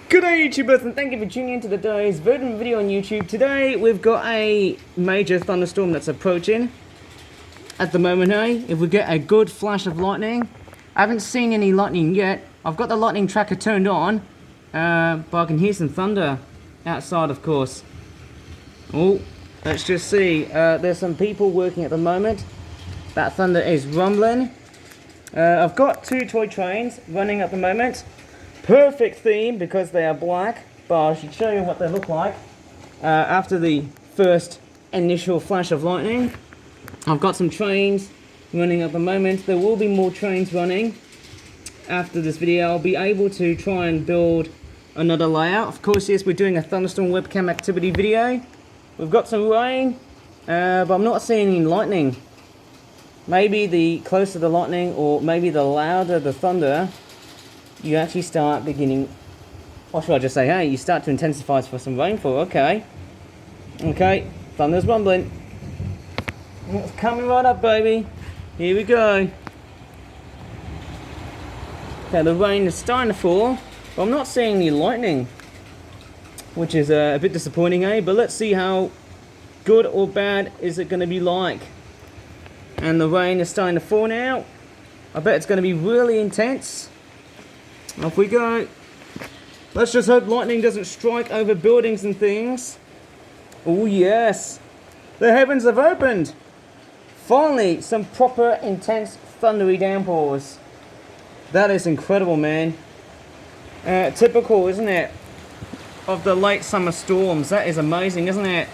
Good day YouTubers, and thank you for tuning in to today's video on YouTube. Today we've got a major thunderstorm that's approaching at the moment, If we get a good flash of lightning, I haven't seen any lightning yet. I've got the lightning tracker turned on, but I can hear some thunder outside, of course. Oh, let's just see. There's some people working at the moment. That thunder is rumbling. I've got two toy trains running at the moment. Perfect theme because they are black, but I should show you what they look like after the first initial flash of lightning. I've got some trains running at the moment. There will be more trains running after this video. I'll be able to try and build another layout. Of course, yes, we're doing a thunderstorm webcam activity video. We've got some rain, but I'm not seeing any lightning. Maybe the closer the lightning, or maybe the louder the thunder, you actually start beginning, or should I just say, hey, you start to intensify for some rainfall. Okay, thunder's rumbling. It's coming right up, baby. Here we go. Okay, the rain is starting to fall, but I'm not seeing any lightning, which is a bit disappointing, But let's see how good or bad is it going to be like. And the rain is starting to fall now. I bet it's going to be really intense. Off we go. Let's just hope lightning doesn't strike over buildings and things. Oh yes, the heavens have opened. Finally, some proper intense thundery downpours. That is incredible, man. Typical, isn't it, of the late summer storms? That is amazing, isn't it?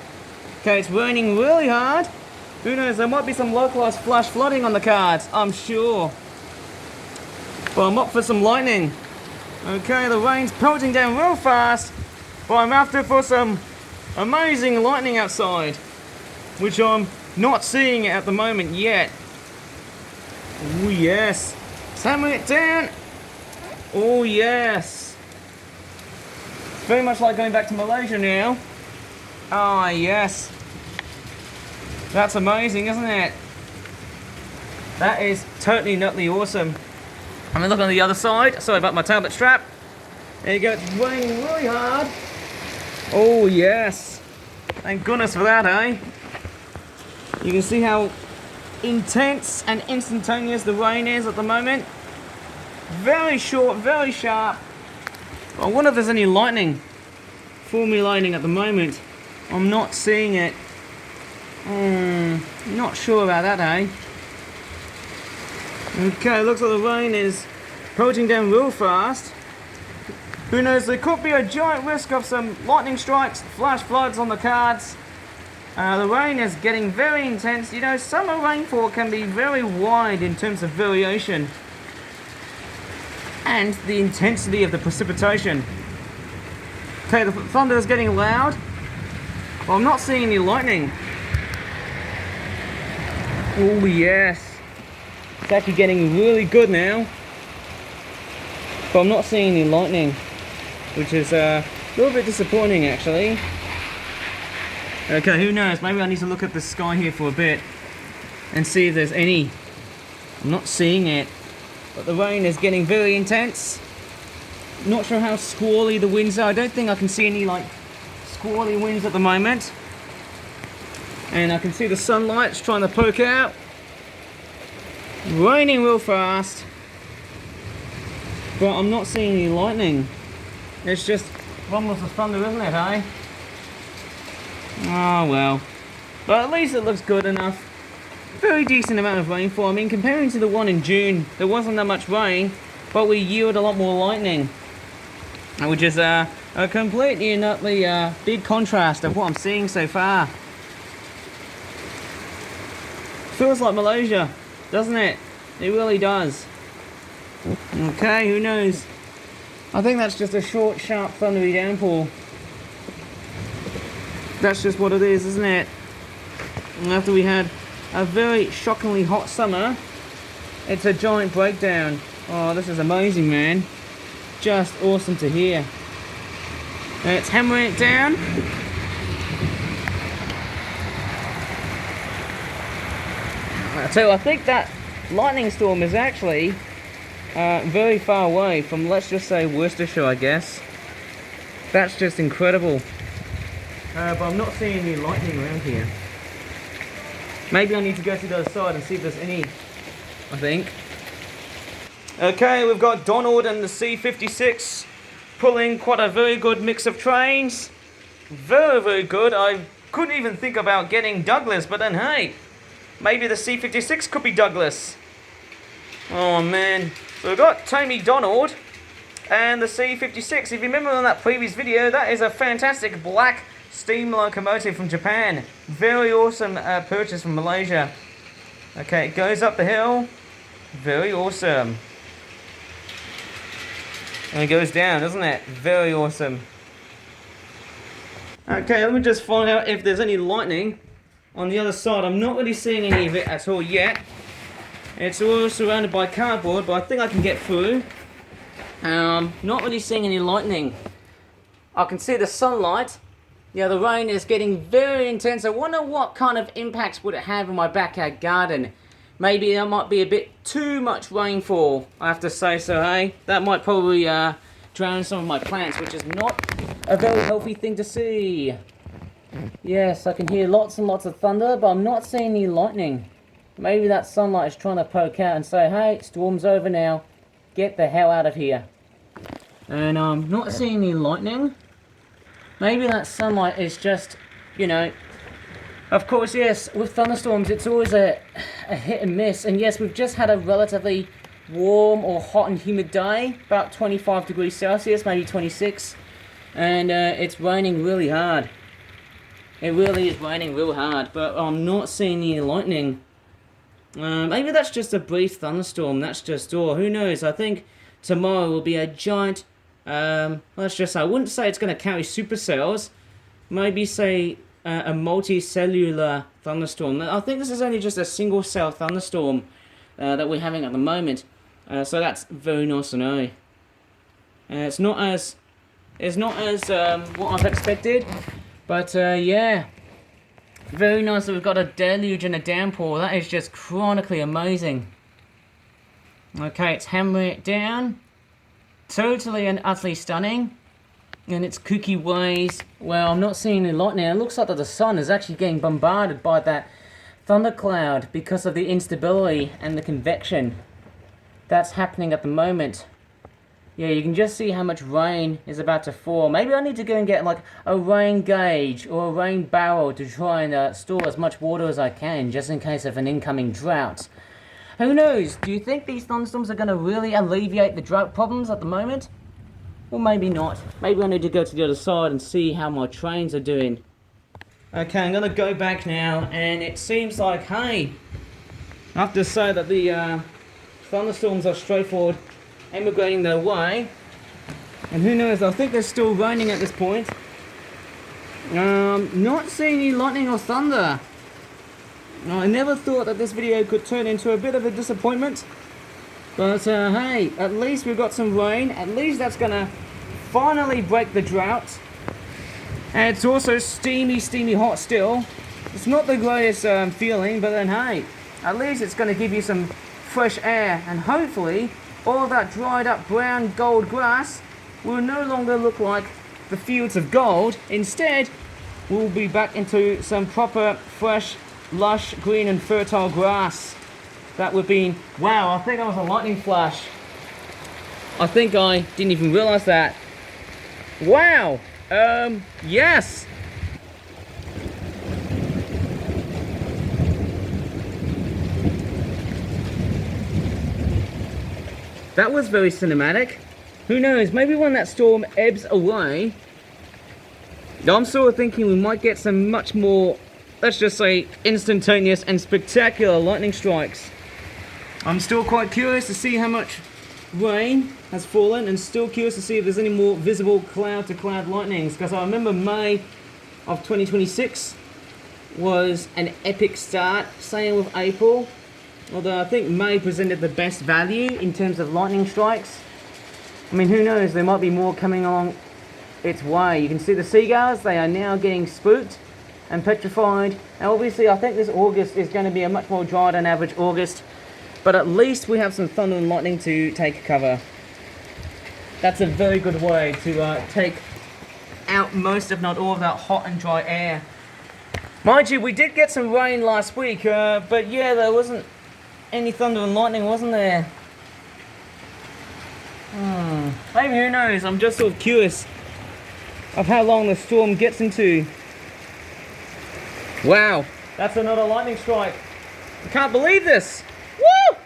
Okay, it's raining really hard. Who knows, there might be some localized flash flooding on the cards, I'm sure. But I'm up for some lightning. Okay, the rain's pelting down real fast, but I'm after for some amazing lightning outside, which I'm not seeing at the moment yet. Oh yes, it's hammering it down. Oh yes. It's very much like going back to Malaysia now. Ah yes. That's amazing, isn't it? That is totally nutty awesome. I'm gonna look on the other side. Sorry about my tablet strap. There you go, it's raining really hard. Oh yes. Thank goodness for that, You can see how intense and instantaneous the rain is at the moment. Very short, very sharp. I wonder if there's any lightning formulating at the moment. I'm not seeing it. Not sure about that, Okay, looks like the rain is approaching down real fast. Who knows, there could be a giant risk of some lightning strikes, flash floods on the cards. The rain is getting very intense. You know, summer rainfall can be very wide in terms of variation and the intensity of the precipitation. Okay, the thunder is getting loud. Well, I'm not seeing any lightning. Oh yes. It's actually getting really good now. But I'm not seeing any lightning, which is a little bit disappointing actually. Okay, who knows? Maybe I need to look at the sky here for a bit and see if there's any. I'm not seeing it. But the rain is getting very intense. Not sure how squally the winds are. I don't think I can see any like squally winds at the moment. And I can see the sunlight's trying to poke out. Raining real fast. But I'm not seeing any lightning. It's just rumbles of thunder, isn't it, Oh well. But at least it looks good enough. Very decent amount of rainfall. I mean, comparing to the one in June, there wasn't that much rain, but we yield a lot more lightning. Which is a completely and utterly big contrast of what I'm seeing so far. Feels like Malaysia, doesn't it? It really does. Okay, who knows? I think that's just a short, sharp, thundery downpour. That's just what it is, isn't it? And after we had a very shockingly hot summer, it's a giant breakdown. Oh, this is amazing, man. Just awesome to hear. And it's hammering it down. So I think that lightning storm is actually very far away from, let's just say, Worcestershire, I guess. That's just incredible. But I'm not seeing any lightning around here. Maybe I need to go to the other side and see if there's any, I think. Okay, we've got Donald and the C56 pulling quite a very good mix of trains. Very, very good. I couldn't even think about getting Douglas, but then hey, maybe the C56 could be Douglas. Oh man. So we've got Tommy Donald and the C56. If you remember on that previous video, that is a fantastic black steam locomotive from Japan. Very awesome purchase from Malaysia. Okay, it goes up the hill. Very awesome. And it goes down, doesn't it? Very awesome. Okay, let me just find out if there's any lightning on the other side. I'm not really seeing any of it at all yet. It's all surrounded by cardboard, but I think I can get through. Not really seeing any lightning. I can see the sunlight. Yeah, the rain is getting very intense. I wonder what kind of impacts would it have on my backyard garden. Maybe there might be a bit too much rainfall, I have to say so, hey? That might probably drown some of my plants, which is not a very healthy thing to see. Yes, I can hear lots and lots of thunder, but I'm not seeing any lightning. Maybe that sunlight is trying to poke out and say, hey, storm's over now. Get the hell out of here. And I'm not seeing any lightning. Maybe that sunlight is just, you know... Of course, yes, with thunderstorms, it's always a hit and miss. And yes, we've just had a relatively warm or hot and humid day, about 25 degrees Celsius, maybe 26. And it's raining really hard. It really is raining real hard, but I'm not seeing any lightning. Maybe that's just a brief thunderstorm, that's just, or who knows. I think tomorrow will be a giant, let's just say, I wouldn't say it's going to carry supercells. Maybe say... a multicellular thunderstorm. I think this is only just a single cell thunderstorm that we're having at the moment. So that's very nice to know. It's not as what I've expected, but yeah, very nice that we've got a deluge and a downpour. That is just chronically amazing. Okay, it's hammering it down. Totally and utterly stunning. And its kooky ways. Well, I'm not seeing any lightning. It looks like that the sun is actually getting bombarded by that thundercloud because of the instability and the convection that's happening at the moment. Yeah, you can just see how much rain is about to fall. Maybe I need to go and get like a rain gauge or a rain barrel to try and store as much water as I can, just in case of an incoming drought. Who knows? Do you think these thunderstorms are going to really alleviate the drought problems at the moment? Or maybe not. Maybe I need to go to the other side and see how my trains are doing. Okay, I'm going to go back now, and it seems like, hey, I have to say that the thunderstorms are straightforward, emigrating their way. And who knows, I think they're still raining at this point. Not seeing any lightning or thunder. I never thought that this video could turn into a bit of a disappointment. But hey, at least we've got some rain. At least that's gonna finally break the drought. And it's also steamy hot still. It's not the greatest feeling, but then hey, at least it's gonna give you some fresh air. And hopefully, all of that dried up brown gold grass will no longer look like the fields of gold. Instead, we'll be back into some proper, fresh, lush, green and fertile grass. That would be, wow, I think that was a lightning flash. I think I didn't even realize that. Wow, yes. That was very cinematic. Who knows, maybe when that storm ebbs away, I'm sort of thinking we might get some much more, let's just say, instantaneous and spectacular lightning strikes. I'm still quite curious to see how much rain has fallen, and still curious to see if there's any more visible cloud-to-cloud lightnings, because I remember May of 2026 was an epic start, same with April, although I think May presented the best value in terms of lightning strikes. I mean, who knows, there might be more coming along its way. You can see the seagulls, they are now getting spooked and petrified, and obviously I think this August is going to be a much more dry than average August. But at least we have some thunder and lightning to take cover. That's a very good way to take out most, if not all, of that hot and dry air. Mind you, we did get some rain last week, but yeah, there wasn't any thunder and lightning, wasn't there? Maybe, who knows? I'm just sort of curious of how long the storm gets into. Wow, that's another lightning strike. I can't believe this. Woo!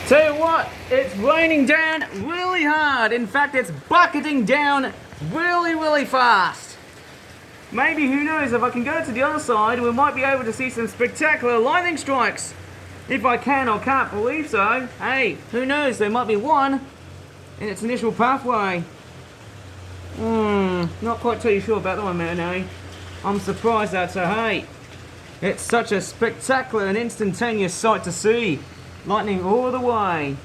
Tell you what, it's raining down really hard. In fact, it's bucketing down really, really fast. Maybe, who knows, if I can go to the other side, we might be able to see some spectacular lightning strikes. If I can or can't believe so, hey, who knows, there might be one in its initial pathway. Not quite too sure about that one, man, eh? I'm surprised that, so hey, it's such a spectacular and instantaneous sight to see. Lightning all the way.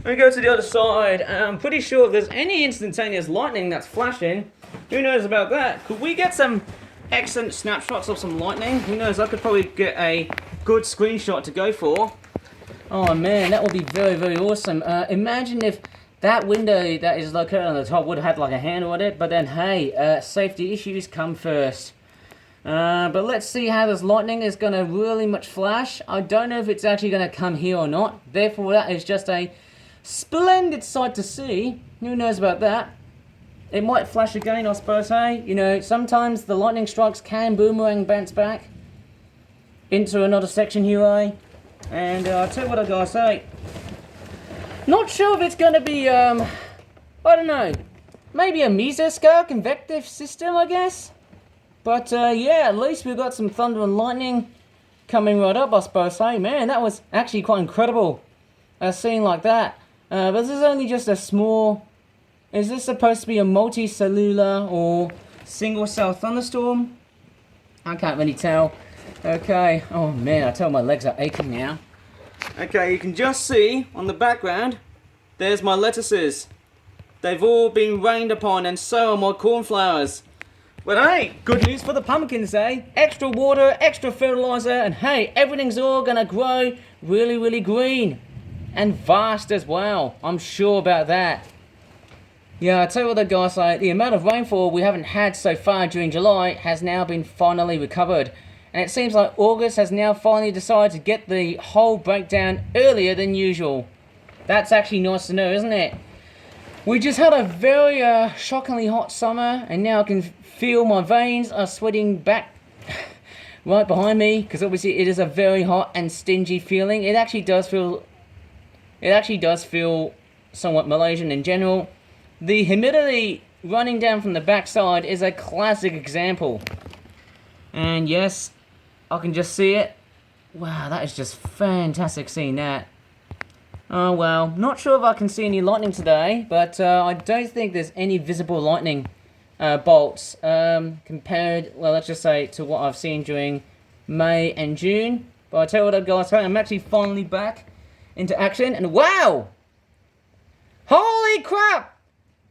Let me go to the other side. I'm pretty sure if there's any instantaneous lightning that's flashing, who knows about that? Could we get some excellent snapshots of some lightning? Who knows, I could probably get a good screenshot to go for. Oh man, that would be very, very awesome. Imagine if that window that is located on the top would have had like a handle on it, but then hey, safety issues come first. But let's see how this lightning is going to really much flash. I don't know if it's actually going to come here or not. Therefore, that is just a splendid sight to see. Who knows about that? It might flash again, I suppose, hey? You know, sometimes the lightning strikes can boomerang bounce back into another section here, eh? And I'll tell you what I gotta say. Not sure if it's going to be, I don't know, maybe a mesoscale convective system, I guess? But yeah, at least we've got some thunder and lightning coming right up, I suppose. Hey, man, that was actually quite incredible, a scene like that. But this is only just a small... Is this supposed to be a multicellular or single cell thunderstorm? I can't really tell. Okay, oh man, I tell my legs are aching now. Okay, you can just see on the background, there's my lettuces. They've all been rained upon, and so are my cornflowers. But hey, good news for the pumpkins, eh? Extra water, extra fertilizer, and hey, everything's all gonna grow really, really green. And vast as well. I'm sure about that. Yeah, I tell you what, the guys, like, the amount of rainfall we haven't had so far during July has now been finally recovered. And it seems like August has now finally decided to get the whole breakdown earlier than usual. That's actually nice to know, isn't it? We just had a very shockingly hot summer, and now I can feel my veins are sweating back right behind me, because obviously it is a very hot and stingy feeling. It actually does feel somewhat Malaysian in general. The humidity running down from the backside is a classic example. And yes, I can just see it. Wow, that is just fantastic seeing that. Oh well, not sure if I can see any lightning today, but I don't think there's any visible lightning bolts compared, well, let's just say, to what I've seen during May and June. But I tell you what, guys, I'm actually finally back into action, and wow! Holy crap!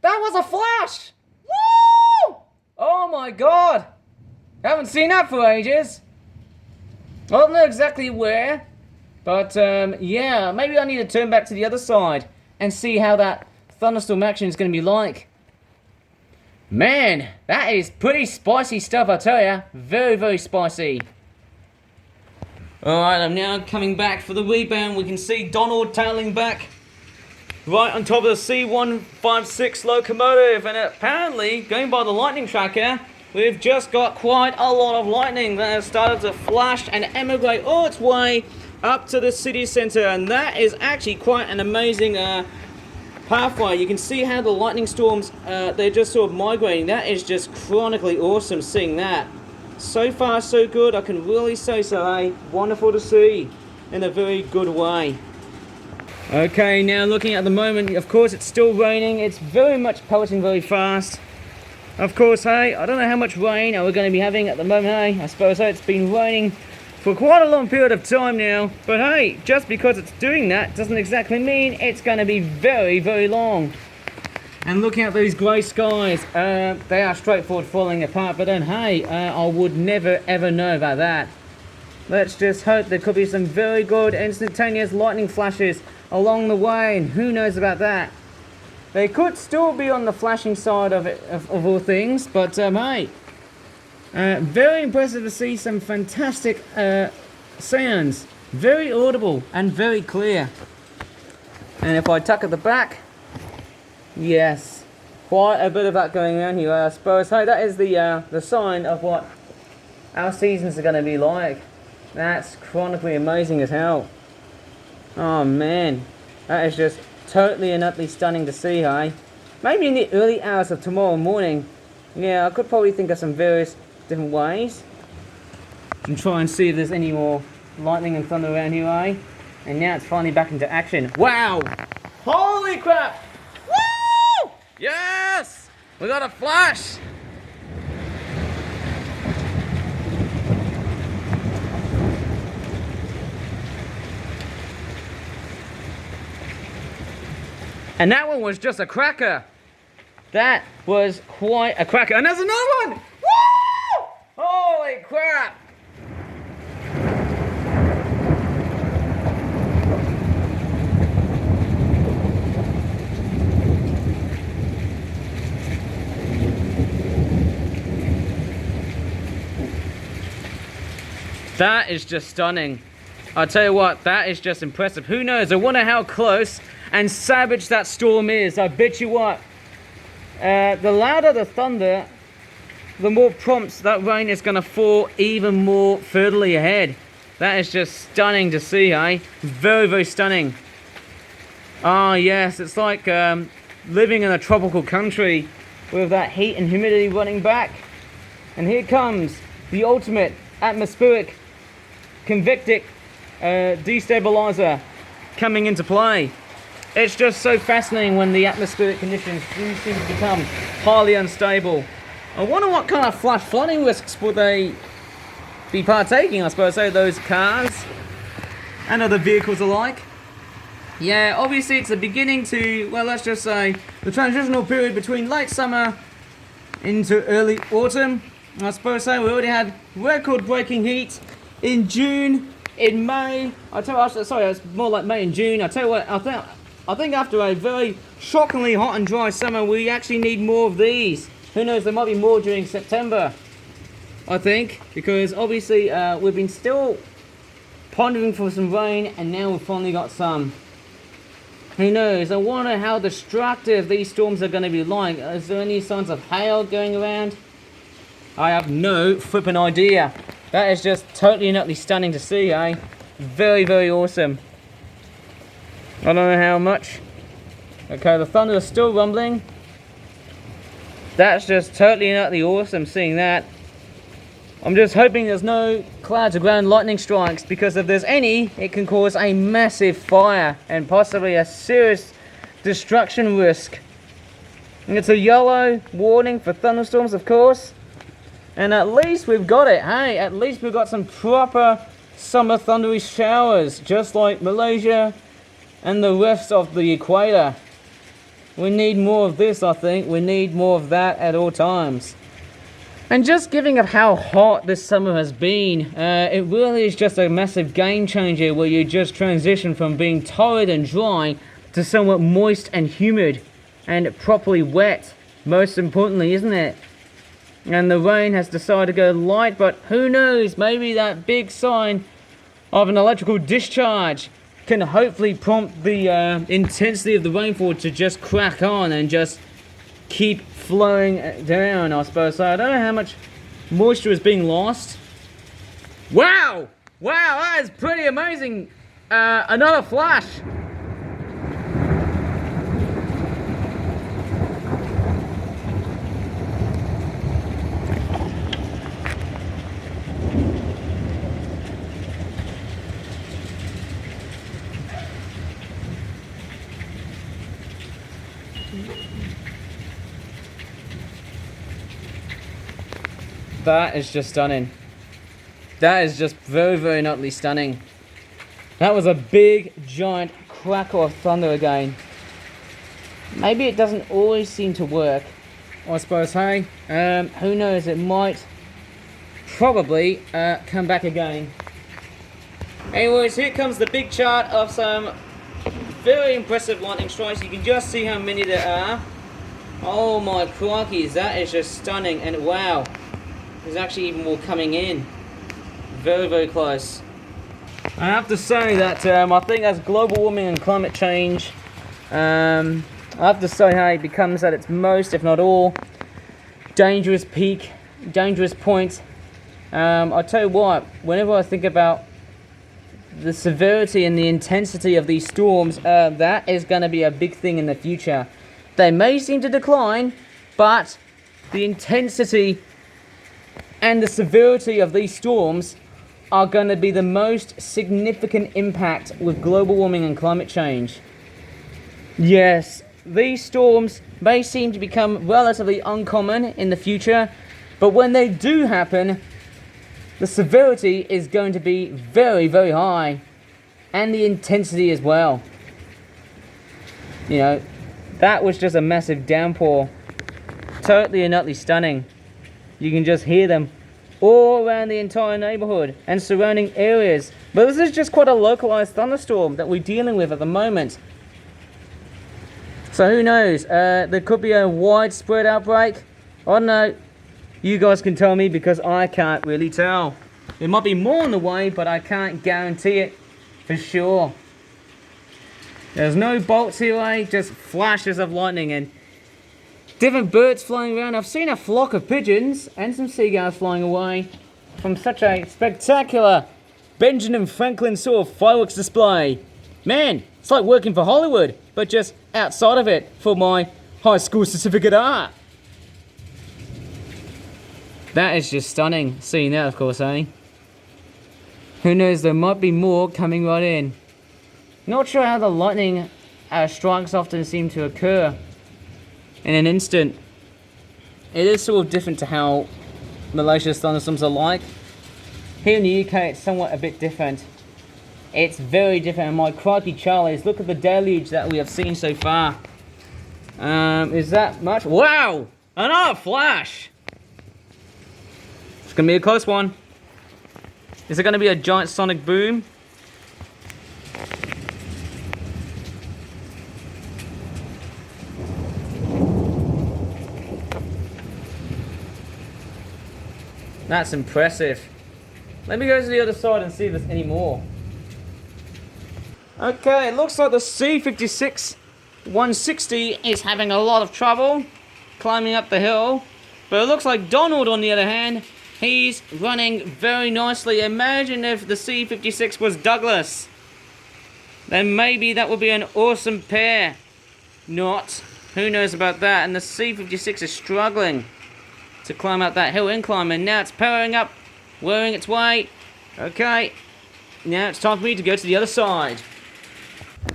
That was a flash! Woo! Oh my god! Haven't seen that for ages. I don't know exactly where. But, yeah, maybe I need to turn back to the other side and see how that thunderstorm action is going to be like. Man, that is pretty spicy stuff, I tell ya. Very, very spicy. Alright, I'm now coming back for the rebound. We can see Donald tailing back right on top of the C156 locomotive. And apparently, going by the lightning tracker, we've just got quite a lot of lightning that has started to flash and emigrate all its way up to the city center, and that is actually quite an amazing pathway. You can see how the lightning storms, they're just sort of migrating. That is just chronically awesome seeing that. So far so good, I can really say so, eh? Wonderful to see in a very good way. Okay, now looking at the moment, of course it's still raining. It's very much pelleting very fast. Of course, hey, I don't know how much rain are we going to be having at the moment, hey? I suppose it's been raining for quite a long period of time now. But hey, just because it's doing that doesn't exactly mean it's going to be very, very long. And looking at these grey skies, they are straightforward falling apart. But then hey, I would never ever know about that. Let's just hope there could be some very good instantaneous lightning flashes along the way, and who knows about that. They could still be on the flashing side of it, of all things, but hey, very impressive to see some fantastic sounds, very audible and very clear. And if I tuck at the back, yes, quite a bit of that going on here, I suppose. Hey, that is the sign of what our seasons are going to be like. That's chronically amazing as hell. Oh man, that is just totally and utterly stunning to see, hey? Maybe in the early hours of tomorrow morning, yeah, I could probably think of some various different ways and try and see if there's any more lightning and thunder around here, eh? And now it's finally back into action. Wow! Holy crap! Woo! Yes! We got a flash! And that one was just a cracker. That was quite a cracker. And there's another one! Woo! Holy crap! That is just stunning. I'll tell you what, that is just impressive. Who knows? I wonder how close and savage that storm is. I bet you what, the louder the thunder, the more prompt that rain is going to fall even more furtherly ahead. That is just stunning to see, eh? Very, very stunning. Ah, yes, it's like living in a tropical country with that heat and humidity running back. And here comes the ultimate atmospheric convective destabilizer coming into play. It's just so fascinating when the atmospheric conditions do seem to become highly unstable. I wonder what kind of flash flooding risks would they be partaking, I suppose, so those cars and other vehicles alike. Yeah, obviously it's the beginning to, well, let's just say, the transitional period between late summer into early autumn. I suppose so. We already had record-breaking heat in June, in May. Sorry, it's more like May and June. I tell you what, I think after a very shockingly hot and dry summer, we actually need more of these. Who knows, there might be more during September, I think, because obviously we've been still pondering for some rain, and now we've finally got some. Who knows, I wonder how destructive these storms are going to be like. Is there any signs of hail going around? I have no flipping idea. That is just totally and utterly stunning to see, eh? Very, very awesome. I don't know how much. Okay, the thunder is still rumbling. That's just totally and utterly awesome seeing that. I'm just hoping there's no clouds or ground lightning strikes, because if there's any, it can cause a massive fire and possibly a serious destruction risk. And it's a yellow warning for thunderstorms, of course. And at least we've got it, hey? At least we've got some proper summer thundery showers, just like Malaysia and the rest of the equator. We need more of this, I think. We need more of that at all times. And just giving of how hot this summer has been, it really is just a massive game changer, where you just transition from being torrid and dry to somewhat moist and humid and properly wet, most importantly, isn't it? And the rain has decided to go light, but who knows, maybe that big sign of an electrical discharge can hopefully prompt the intensity of the rainfall to just crack on and just keep flowing down, I suppose. So I don't know how much moisture is being lost. Wow! Wow, that is pretty amazing. Another flash. That is just stunning. That is just very, very not utterly stunning. That was a big, giant crackle of thunder again. Maybe it doesn't always seem to work, I suppose, hey? Who knows, it might probably come back again. Anyways, here comes the big chart of some very impressive lightning strikes. You can just see how many there are. Oh my crikeys, that is just stunning. And wow, there's actually even more coming in. Very, very close. I have to say that I think as global warming and climate change, I have to say how it becomes at its most, if not all, dangerous peak, dangerous point. I'll tell you what, whenever I think about the severity and the intensity of these storms, that is going to be a big thing in the future. They may seem to decline, but the intensity and the severity of these storms are going to be the most significant impact with global warming and climate change. Yes, these storms may seem to become relatively uncommon in the future, but when they do happen, the severity is going to be very, very high, and the intensity as well. You know, that was just a massive downpour. Totally and utterly stunning. You can just hear them all around the entire neighborhood and surrounding areas. But this is just quite a localized thunderstorm that we're dealing with at the moment. So who knows? There could be a widespread outbreak. I don't know. You guys can tell me, because I can't really tell. There might be more on the way, but I can't guarantee it for sure. There's no bolts here, eh? Just flashes of lightning and different birds flying around. I've seen a flock of pigeons and some seagulls flying away from such a spectacular Benjamin Franklin sort of fireworks display. Man, it's like working for Hollywood, but just outside of it for my high school certificate art. That is just stunning, seeing that, of course, eh? Who knows, there might be more coming right in. Not sure how the lightning strikes often seem to occur in an instant. It is sort of different to how Malaysia's thunderstorms are like. Here in the UK, it's somewhat a bit different. It's very different, and my crikey Charlies, look at the deluge that we have seen so far. Is that much? Wow! Another flash! It's going to be a close one. Is it going to be a giant sonic boom? That's impressive. Let me go to the other side and see if there's any more. Okay, it looks like the C56 160 is having a lot of trouble climbing up the hill. But it looks like Donald, on the other hand, he's running very nicely. Imagine if the C56 was Douglas. Then maybe that would be an awesome pair. Not. Who knows about that? And the C56 is struggling to climb up that hill incline, and now it's powering up, wearing its way. Okay, now it's time for me to go to the other side.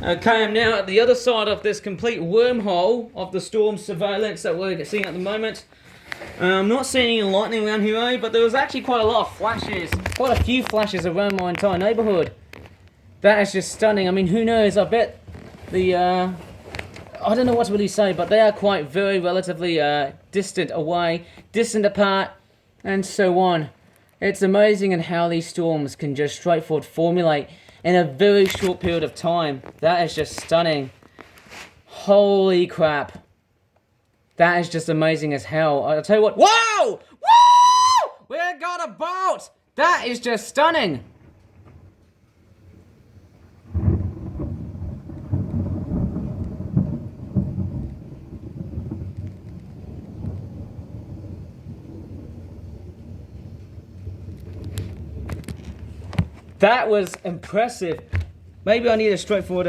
Okay, I'm now at the other side of this complete wormhole of the storm surveillance that we're seeing at the moment. I'm not seeing any lightning around here, eh? But there was actually quite a lot of flashes, quite a few flashes around my entire neighborhood. That is just stunning. I mean, who knows? I bet the I don't know what to really say, but they are quite very relatively distant away, distant apart, and so on. It's amazing in how these storms can just straightforward formulate in a very short period of time. That is just stunning. Holy crap. That is just amazing as hell. I'll tell you what. Whoa! Woo! We got a boat! That is just stunning. That was impressive. Maybe I need to straightforward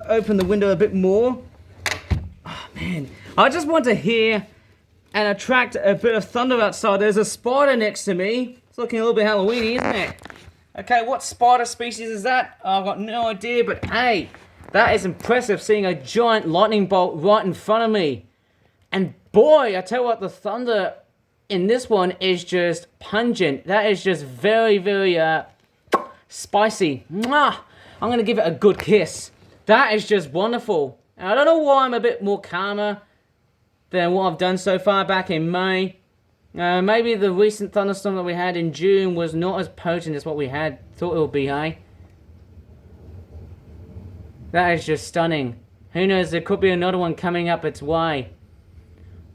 open the window a bit more. Oh man, I just want to hear and attract a bit of thunder outside. There's a spider next to me. It's looking a little bit Halloweeny, isn't it? Okay, what spider species is that? I've got no idea, but hey, that is impressive, seeing a giant lightning bolt right in front of me. And boy, I tell you what, the thunder in this one is just pungent. That is just very, very spicy. Mwah! I'm gonna give it a good kiss. That is just wonderful. I don't know why I'm a bit more calmer than what I've done so far back in May. Maybe the recent thunderstorm that we had in June was not as potent as what we had thought it would be, hey? That is just stunning. Who knows, there could be another one coming up its way.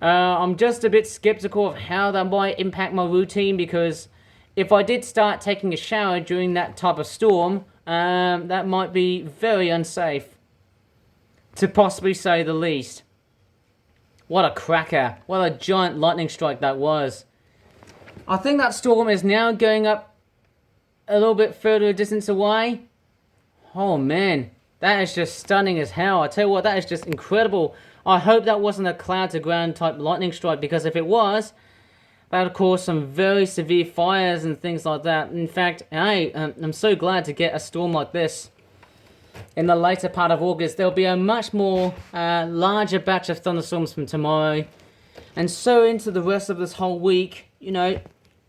I'm just a bit skeptical of how that might impact my routine, because if I did start taking a shower during that type of storm, that might be very unsafe, to possibly say the least. What a cracker. What a giant lightning strike that was. I think that storm is now going up a little bit further distance away. Oh man, that is just stunning as hell. I tell you what, that is just incredible. I hope that wasn't a cloud to ground type lightning strike, because if it was, that would cause some very severe fires and things like that. In fact, I'm so glad to get a storm like this in the later part of August. There'll be a much more larger batch of thunderstorms from tomorrow, and so into the rest of this whole week. You know,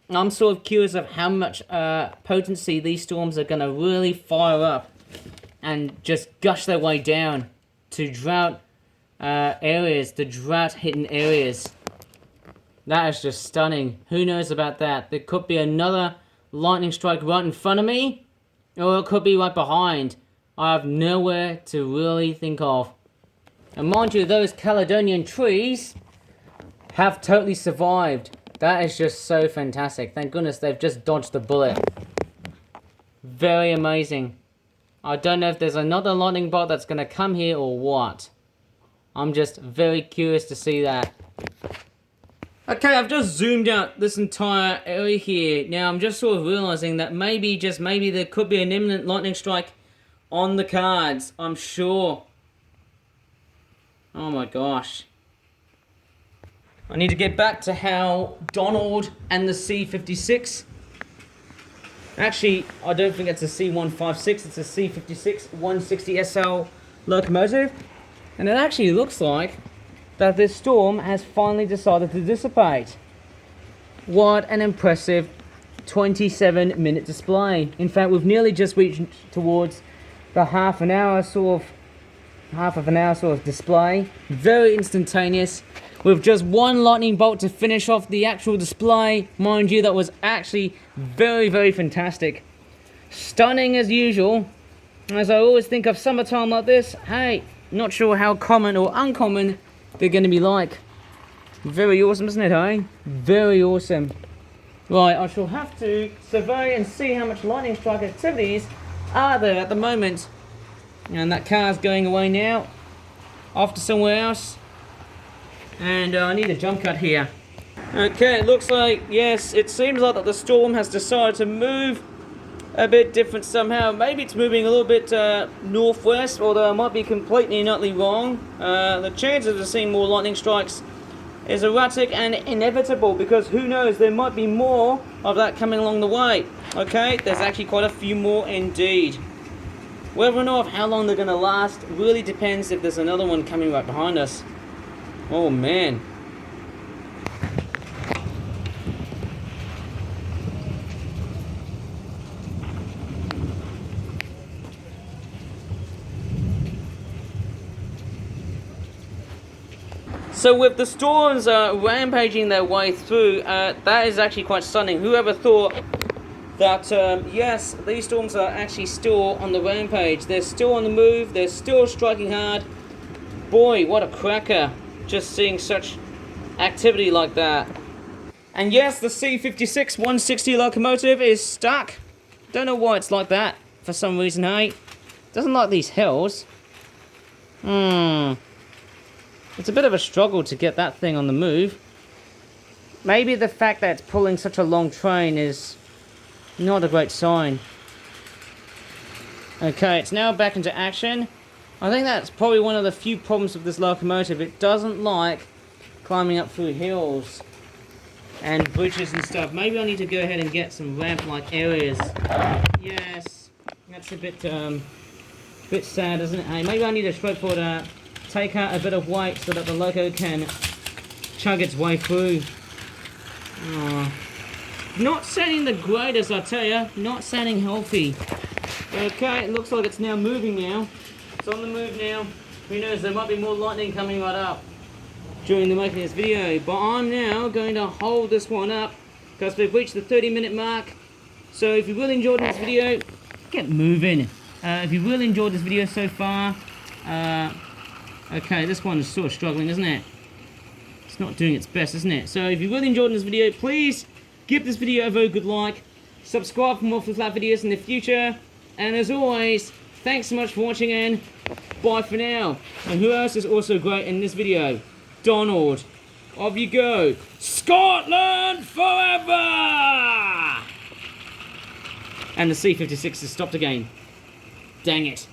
I'm sort of curious of how much potency these storms are going to really fire up and just gush their way down to drought areas, the drought-hidden areas. That is just stunning. Who knows about that? There could be another lightning strike right in front of me, or it could be right behind. I have nowhere to really think of. And mind you, those Caledonian trees have totally survived. That is just so fantastic. Thank goodness they've just dodged the bullet. Very amazing. I don't know if there's another lightning bolt that's going to come here or what. I'm just very curious to see that. Okay, I've just zoomed out this entire area here. Now I'm just sort of realizing that maybe, just maybe, there could be an imminent lightning strike on the cards. I'm sure. Oh my gosh. I need to get back to how Donald and the C56. Actually, I don't think it's a C156, it's a C56 160 SL locomotive. And it actually looks like that this storm has finally decided to dissipate. What an impressive 27-minute display. In fact, we've nearly just reached towards the half of an hour sort of display. Very instantaneous. With just one lightning bolt to finish off the actual display. Mind you, that was actually very, very fantastic. Stunning as usual. As I always think of summertime like this, hey, not sure how common or uncommon they're going to be like. Very awesome, isn't it, eh? Very awesome. Right, I shall have to survey and see how much lightning strike activities are there at the moment. And that car's going away now, off to somewhere else. And I need a jump cut here. Okay, it looks like, yes, it seems like that the storm has decided to move a bit different somehow. Maybe it's moving a little bit northwest, although I might be completely and utterly wrong. The chances of seeing more lightning strikes is erratic and inevitable, because who knows, there might be more of that coming along the way. Okay, there's actually quite a few more indeed. Whether or not how long they're going to last really depends if there's another one coming right behind us. Oh man. So with the storms rampaging their way through, that is actually quite stunning. Whoever thought that, yes, these storms are actually still on the rampage. They're still on the move, they're still striking hard. Boy, what a cracker, just seeing such activity like that. And yes, the C56 160 locomotive is stuck. Don't know why it's like that, for some reason, hey? Doesn't like these hills. It's a bit of a struggle to get that thing on the move. Maybe the fact that it's pulling such a long train is not a great sign. Okay, it's now back into action. I think that's probably one of the few problems with this locomotive. It doesn't like climbing up through hills and bridges and stuff. Maybe I need to go ahead and get some ramp-like areas. Yes, that's a bit sad, isn't it? Hey, maybe I need a straightforward take out a bit of weight so that the loco can chug its way through. Oh. Not sounding the greatest, I tell you. Not sounding healthy. Okay, it looks like it's now moving now. It's on the move now. Who knows, there might be more lightning coming right up during the making of this video. But I'm now going to hold this one up because we've reached the 30-minute mark. So if you really enjoyed this video, get moving. If you really enjoyed this video so far, okay, this one is sort of struggling, isn't it? It's not doing its best, isn't it? So if you really enjoyed this video, please give this video a very good like. Subscribe for more Flip-Flap videos in the future. And as always, thanks so much for watching and bye for now. And who else is also great in this video? Donald. Off you go. Scotland forever! And the C-56 has stopped again. Dang it.